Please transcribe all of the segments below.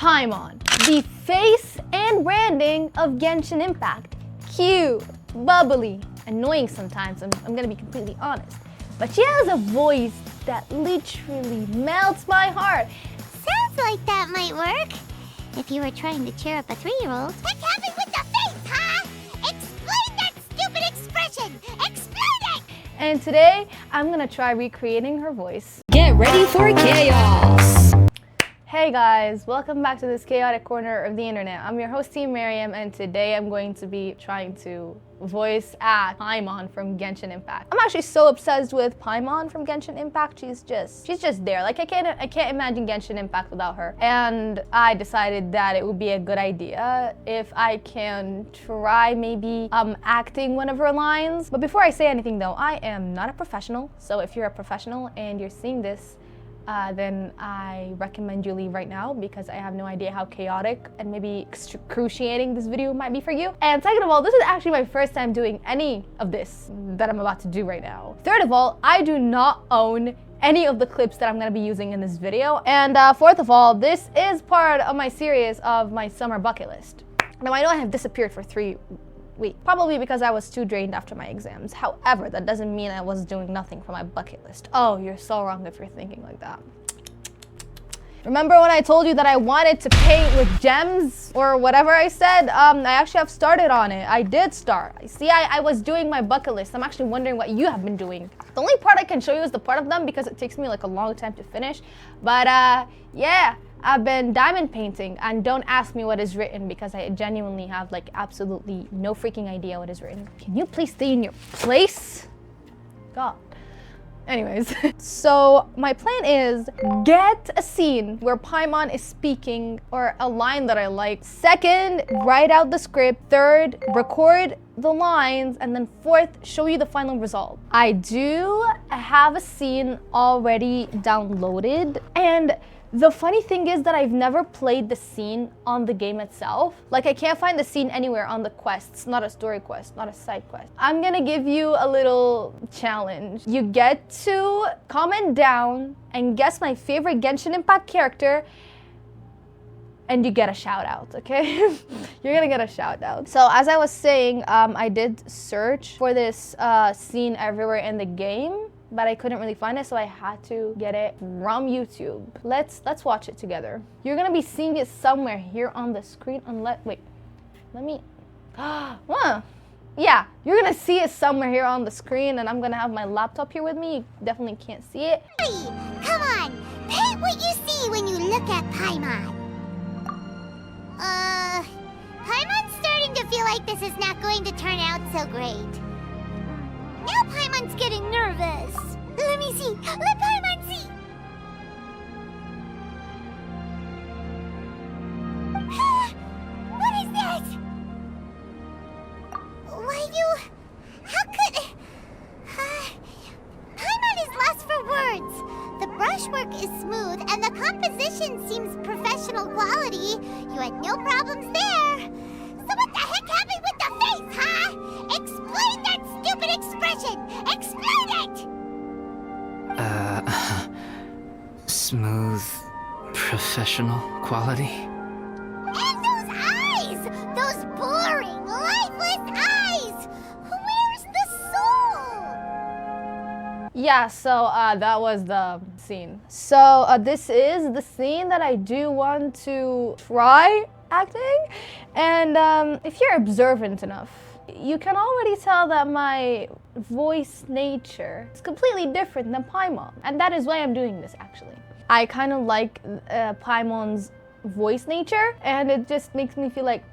Paimon, the face and branding of Genshin Impact. Cute, bubbly, annoying sometimes, I'm gonna be completely honest. But she has a voice that literally melts my heart. Sounds like that might work. If you were trying to cheer up a 3-year-old. Heck happy with the face, huh? Explain that stupid expression! Explain it! And today, I'm gonna try recreating her voice. Get ready for chaos! Hey guys, welcome back to this chaotic corner of the internet. I'm your host, Meryem, and today I'm going to be trying to voice act Paimon from Genshin Impact. I'm actually so obsessed with Paimon from Genshin Impact. She's just there. Like I can't imagine Genshin Impact without her. And I decided that it would be a good idea if I can try maybe acting one of her lines. But before I say anything though, I am not a professional. So if you're a professional and you're seeing this, then I recommend you leave right now because I have no idea how chaotic and maybe excruciating this video might be for you. And second of all, this is actually my first time doing any of this that I'm about to do right now. Third of all, I do not own any of the clips that I'm gonna be using in this video. And fourth of all, this is part of my series of my summer bucket list. Now I know I have disappeared for 3 weeks, probably because I was too drained after my exams. However, that doesn't mean I was doing nothing for my bucket list. Oh, you're so wrong if you're thinking like that. Remember when I told you that I wanted to paint with gems or whatever I said? I actually have started on it. I did start. See, I was doing my bucket list. I'm actually wondering what you have been doing. The only part I can show you is the part of them because it takes me like a long time to finish. But yeah, I've been diamond painting, and don't ask me what is written because I genuinely have like absolutely no freaking idea what is written. Can you please stay in your place? God. Anyways, so my plan is get a scene where Paimon is speaking or a line that I like. Second, write out the script. Third, record the lines. And then fourth, show you the final result. I do have a scene already downloaded, and the funny thing is that I've never played the scene on the game itself. Like I can't find the scene anywhere on the quests, not a story quest, not a side quest. I'm gonna give you a little challenge. You get to comment down and guess my favorite Genshin Impact character, and you get a shout out, okay? You're gonna get a shout out. So as I was saying, I did search for this scene everywhere in the game, but I couldn't really find it, so I had to get it from YouTube. Let's watch it together. You're gonna be seeing it somewhere here on the screen unless, wait, let me, yeah, you're gonna see it somewhere here on the screen, and I'm gonna have my laptop here with me. You definitely can't see it. Hey, come on, paint what you see when you look at Paimon. Paimon's starting to feel like this is not going to turn out so great. Now Paimon's getting nervous. Let me see. Let Paimon see. What is that? Why how could... Paimon is lost for words. The brushwork is smooth and the composition seems professional quality. You had no problems there. So what the heck happened with the face, huh? Explain that stupid expression! Explain it! Smooth, professional quality. And those eyes! Those boring, lifeless eyes! Where's the soul? Yeah, so that was the scene. So this is the scene that I do want to try acting. And if you're observant enough, you can already tell that my voice nature is completely different than Paimon. And that is why I'm doing this, actually. I kind of like Paimon's voice nature, and it just makes me feel like,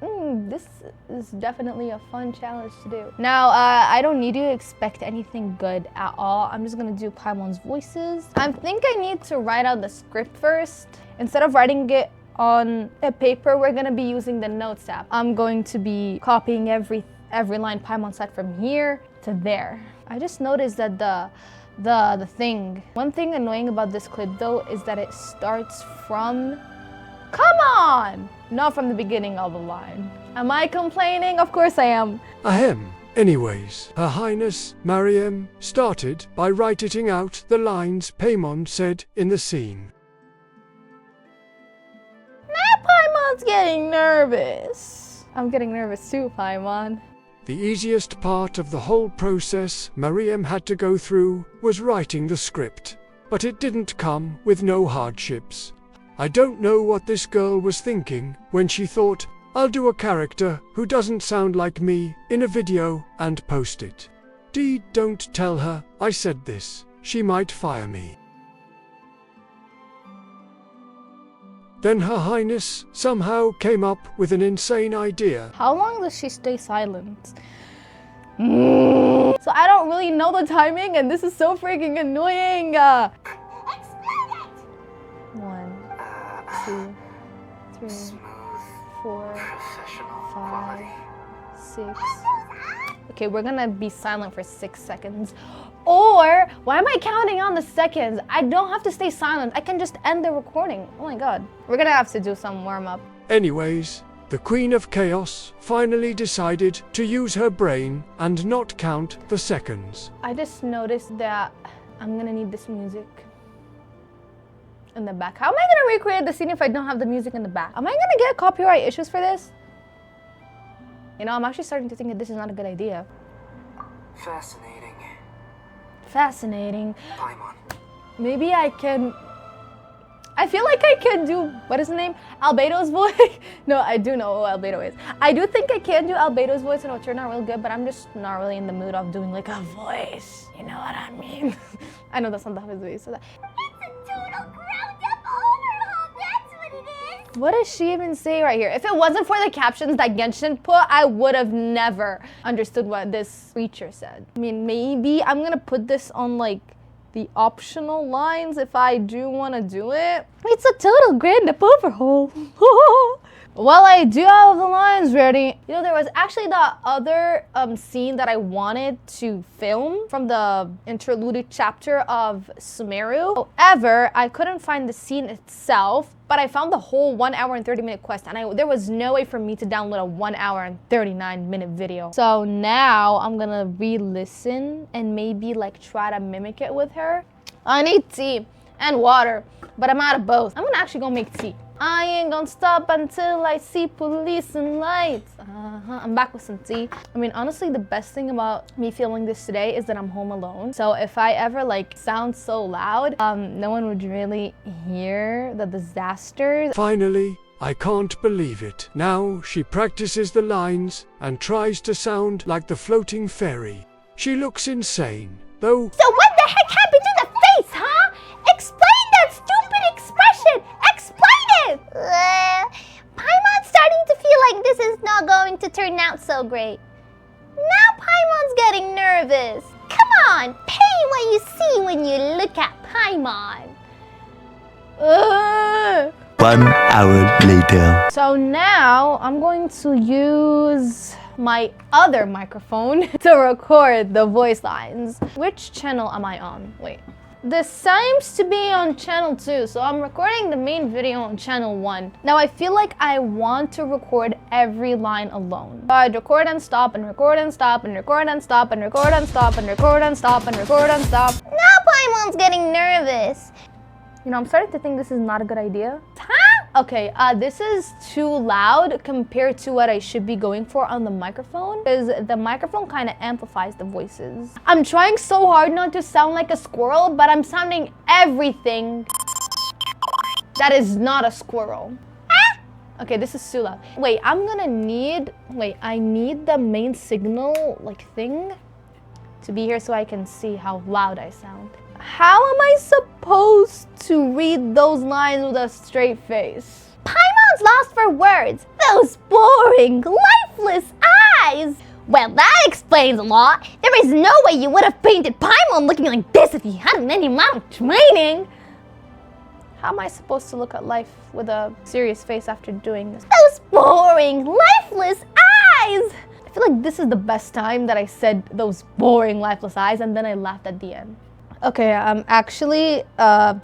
this is definitely a fun challenge to do. Now, I don't need to expect anything good at all. I'm just gonna do Paimon's voices. I think I need to write out the script first. Instead of writing it on a paper, we're gonna be using the notes app. I'm going to be copying every line Paimon said from here to there. I just noticed that one thing annoying about this clip though is that it starts from, come on, not from the beginning of the line. Am I complaining? Of course I am. Ahem. Anyways, Her Highness Meryem started by writing out the lines Paimon said in the scene. Nah, Paimon, Paimon's getting nervous. I'm getting nervous too, Paimon. The easiest part of the whole process Meryem had to go through was writing the script. But it didn't come with no hardships. I don't know what this girl was thinking when she thought, I'll do a character who doesn't sound like me in a video and post it. Don't tell her I said this. She might fire me. Then Her Highness somehow came up with an insane idea. How long does she stay silent? So I don't really know the timing, and this is so freaking annoying. Explain it! 1, 2, 3, Smooth, 4, professional 5, quality. 6. Okay, we're gonna be silent for 6 seconds. Or, why am I counting on the seconds? I don't have to stay silent. I can just end the recording. Oh my god. We're gonna have to do some warm-up. Anyways, the Queen of Chaos finally decided to use her brain and not count the seconds. I just noticed that I'm gonna need this music in the back. How am I gonna recreate the scene if I don't have the music in the back? Am I gonna get copyright issues for this? You know, I'm actually starting to think that this is not a good idea. Fascinating. Fascinating. Paimon. Maybe I can... I feel like I can do... What is the name? Albedo's voice? No, I do know who Albedo is. I do think I can do Albedo's voice and it'll turn out real good, but I'm just not really in the mood of doing like a voice. You know what I mean? I know that's not how his voice. So that... It's a total ground-up overhaul, that's what it is! What does she even say right here? If it wasn't for the captions that Genshin put, I would have never understood what this creature said. I mean, maybe I'm gonna put this on like the optional lines if I do want to do it. It's a total grand up overhaul. Well, I do have the lines ready. You know, there was actually the other scene that I wanted to film from the interlude chapter of Sumeru. However, I couldn't find the scene itself, but I found the whole 1 hour and 30-minute quest, and there was no way for me to download a 1 hour and 39-minute video. So now I'm gonna re-listen and maybe like try to mimic it with her. I need tea and water, but I'm out of both. I'm gonna actually go make tea. I ain't gonna stop until I see police and lights. I'm back with some tea. I mean, honestly, the best thing about me filming this today is that I'm home alone. So if I ever like sound so loud, no one would really hear the disaster. Finally, I can't believe it. Now she practices the lines and tries to sound like the floating fairy. She looks insane, though. So what the heck happened to the face, huh? Explain that stupid expression! Explain it! Paimon's starting to feel like this is not going to turn out so great. Now Paimon's getting nervous. Come on, pay what you see when you look at Paimon. 1 hour later. So now I'm going to use my other microphone to record the voice lines. Which channel am I on? Wait. This seems to be on channel 2, so I'm recording the main video on channel 1. Now I feel like I want to record every line alone. So I'd record and stop and record and stop and record and stop and record and stop and record and stop and record and stop. Now Paimon's getting nervous. You know, I'm starting to think this is not a good idea. Huh? Okay, this is too loud compared to what I should be going for on the microphone, because the microphone kind of amplifies the voices. I'm trying so hard not to sound like a squirrel, but I'm sounding everything that is not a squirrel. Okay, this is too loud. Wait, I need the main signal like thing to be here so I can see how loud I sound. How am I supposed to read those lines with a straight face? Paimon's lost for words. Those boring, lifeless eyes. Well, that explains a lot. There is no way you would have painted Paimon looking like this if you hadn't any amount of training. How am I supposed to look at life with a serious face after doing this? Those boring, lifeless eyes. I feel like this is the best time that I said those boring, lifeless eyes, and then I laughed at the end. Okay, I'm actually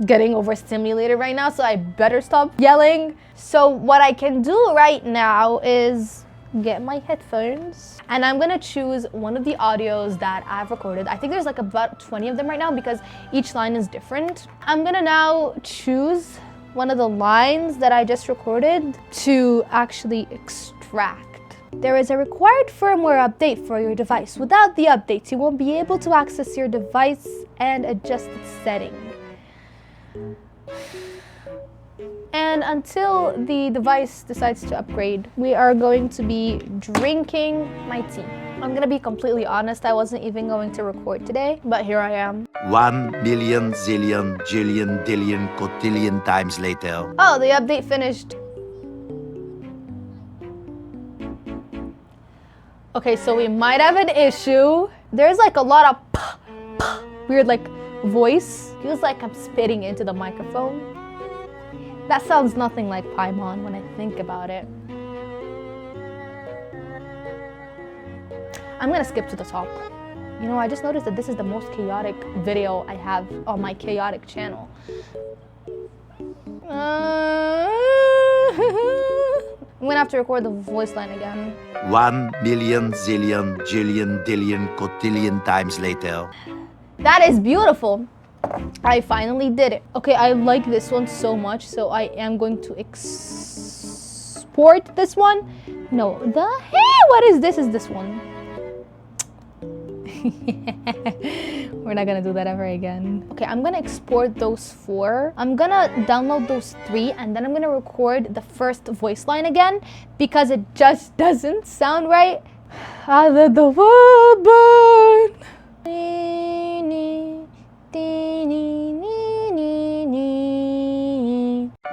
getting overstimulated right now, so I better stop yelling. So what I can do right now is get my headphones, and I'm gonna choose one of the audios that I've recorded. I think there's like about 20 of them right now because each line is different. I'm gonna now choose one of the lines that I just recorded to actually extract. There is a required firmware update for your device. Without the updates, you won't be able to access your device and adjust its setting. And until the device decides to upgrade, we are going to be drinking my tea. I'm gonna be completely honest, I wasn't even going to record today, but here I am. 1 million zillion jillion dillion cotillion times later. Oh, the update finished. Okay, so we might have an issue. There's like a lot of weird like voice. Feels like I'm spitting into the microphone. That sounds nothing like Paimon when I think about it. I'm gonna skip to the top. You know, I just noticed that this is the most chaotic video I have on my chaotic channel. I'm gonna have to record the voice line again. 1 million zillion jillion dillion cotillion times later. That is beautiful. I finally did it. Okay, I like this one so much, so I am going to export this one. No, what is this? Is this one? We're not gonna do that ever again. Okay, I'm gonna export those 4. I'm gonna download those 3, and then I'm gonna record the first voice line again because it just doesn't sound right. I let the world burn.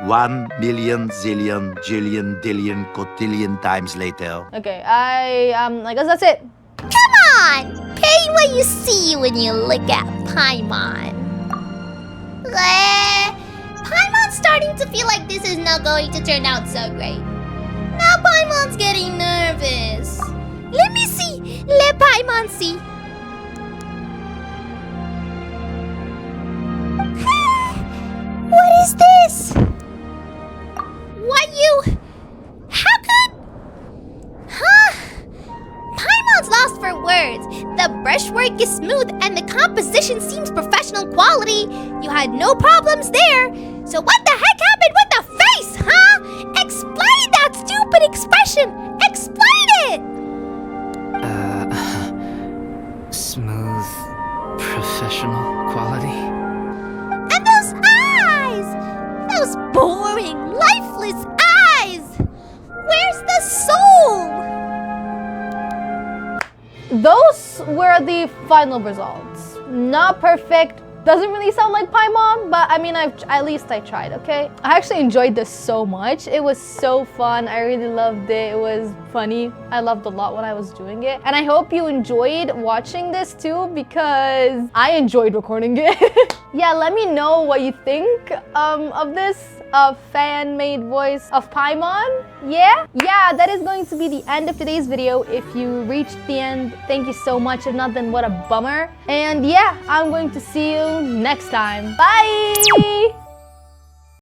1 million zillion jillion dillion cotillion times later. Okay, I guess that's it. Come on! Pay what you see when you look at Paimon. Paimon's starting to feel like this is not going to turn out so great. Now Paimon's getting nervous. Let me see. Let Paimon see. What is this? How could... Huh? Paimon's lost for words. The brushwork is smooth and the composition seems professional quality. You had no problems there. So what the heck happened with the face, huh? Explain that stupid expression. Explain it. Smooth, professional quality. And those eyes! Those boring, lifeless eyes! Where's the soul? Those were the final results. Not perfect. Doesn't really sound like Paimon, but I mean, at least I tried, okay? I actually enjoyed this so much. It was so fun. I really loved it. It was funny. I loved a lot when I was doing it. And I hope you enjoyed watching this too, because I enjoyed recording it. Yeah, let me know what you think of this fan-made voice of Paimon. Yeah, that is going to be the end of today's video. If you reached the end, thank you so much. If not, then what a bummer. And yeah, I'm going to see you next time. Bye!